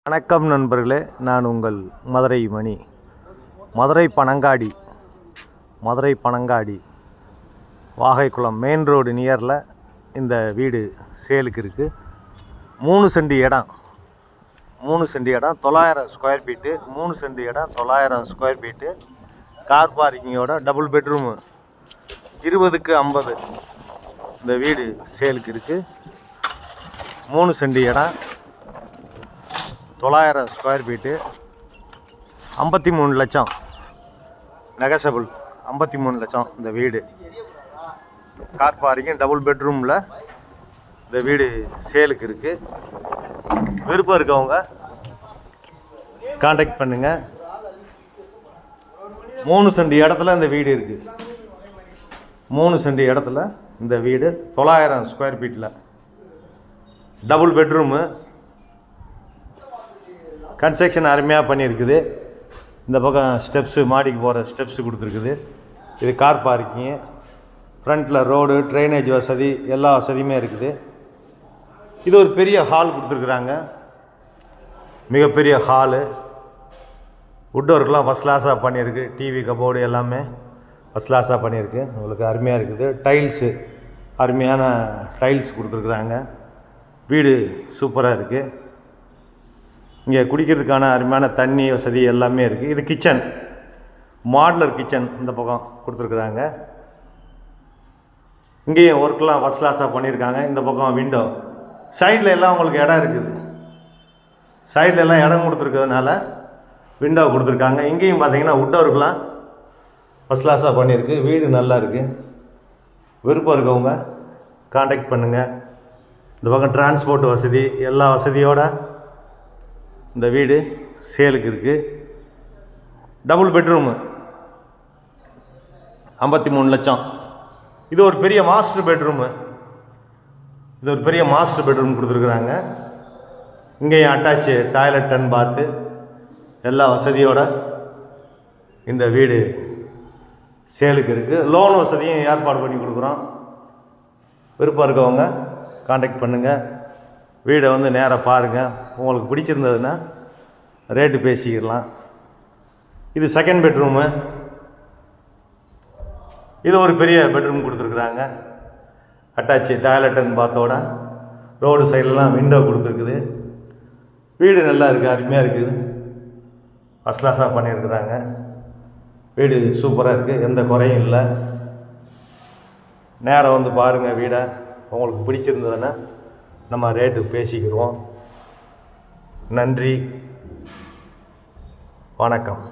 வணக்கம் நண்பர்களே, நான் உங்கள் மதுரை மணி. மதுரை பனங்காடி வாகைக்குளம் மெயின் ரோடு நியரில் இந்த வீடு சேலுக்கு இருக்குது. 3 சென்ட் இடம் 900 ஸ்கொயர் ஃபீட்டு. 3 சென்ட் இடம் 900 ஸ்கொயர் ஃபீட்டு. கார் பார்க்கிங்கோட டபுள் பெட்ரூமு 20க்கு 50 இந்த வீடு சேலுக்கு இருக்குது. 3 சென்ட் இடம் 900 ஸ்கொயர் ஃபீட்டு. 53 லட்சம் நெகசபிள். 53 லட்சம் இந்த வீடு. கார் பார்க்கிங் டபுள் பெட்ரூமில் இந்த வீடு சேலுக்கு இருக்குது. விருப்பம் இருக்கவங்க காண்டாக்ட் பண்ணுங்கள். 3 சென்ட் இடத்துல இந்த வீடு இருக்குது. 3 சென்ட் இடத்துல இந்த வீடு 900 ஸ்கொயர் ஃபீட்டில் டபுள் பெட்ரூமு. கன்ஸ்ட்ரக்ஷன் அருமையாக பண்ணியிருக்குது. இந்த பக்கம் ஸ்டெப்ஸு, மாடிக்கு போகிற ஸ்டெப்ஸு கொடுத்துருக்குது. இது கார் பார்க்கிங்கு. ஃப்ரண்ட்டில் ரோடு, ட்ரைனேஜ் வசதி, எல்லா வசதியுமே இருக்குது. இது ஒரு பெரிய ஹால் கொடுத்துருக்குறாங்க. மிகப்பெரிய ஹாலு. வுட் ஒர்க்லாம் ஃபஸ்ட் கிளாஸாக பண்ணியிருக்கு. டிவி கபோர்டு எல்லாமே ஃபஸ்ட் கிளாஸாக பண்ணியிருக்கு. உங்களுக்கு அருமையாக இருக்குது. டைல்ஸு, அருமையான டைல்ஸ் கொடுத்துருக்குறாங்க. வீடு சூப்பராக இருக்குது. இங்கே குடிக்கிறதுக்கான அருமையான தண்ணி வசதி எல்லாமே இருக்குது. இது கிச்சன், மாடுலர் கிச்சன் இந்த பக்கம் கொடுத்துருக்குறாங்க. இங்கேயும் ஒர்க்லாம் ஃபஸ்ட் கிளாஸாக பண்ணியிருக்காங்க. இந்த பக்கம் விண்டோ, சைடில் எல்லாம் உங்களுக்கு இடம் இருக்குது. சைடில் எல்லாம் இடம் கொடுத்துருக்கிறதுனால விண்டோ கொடுத்துருக்காங்க. இங்கேயும் பார்த்தீங்கன்னா வுட் ஒர்க்லாம் ஃபஸ்ட் கிளாஸாக பண்ணியிருக்கு. வீடு நல்லா இருக்குது. விருப்பம் இருக்கவங்க காண்டாக்ட் பண்ணுங்கள். இந்த பக்கம் டிரான்ஸ்போர்ட் வசதி, எல்லா வசதியோடு இந்த வீடு சேலுக்கு இருக்குது. டபுள் பெட்ரூமு 53 லட்சம். இது ஒரு பெரிய மாஸ்டர் பெட்ரூமு. கொடுத்துருக்குறாங்க. இங்கேயும் அட்டாச்சு டாய்லெட் அண்ட் பாத்து எல்லா வசதியோடு இந்த வீடு சேலுக்கு இருக்குது. லோன் வசதியும் ஏற்பாடு பண்ணி கொடுக்குறோம். விருப்பம் இருக்கவங்க காண்டாக்ட் பண்ணுங்கள். வீடை வந்து நேராக பாருங்கள். உங்களுக்கு பிடிச்சிருந்ததுன்னா ரேட்டு பேசிக்கிடலாம். இது செகண்ட் பெட்ரூமு. இது ஒரு பெரிய பெட்ரூம் கொடுத்துருக்குறாங்க. அட்டாச்சு டாய்லெட் அண்ட் பாத்தோட ரோடு சைட்லலாம் விண்டோ கொடுத்துருக்குது. வீடு நல்லா இருக்குது, அருமையாக இருக்குது. ஃபஸ்ட் கிளாஸாக பண்ணியிருக்கிறாங்க. வீடு சூப்பராக இருக்குது, எந்த குறையும் இல்லை. நேராக வந்து பாருங்கள் வீடை. உங்களுக்கு பிடிச்சிருந்ததுன்னா நம்ம ரேட்டு பேசிக்கிறோம். நன்றி, வணக்கம்.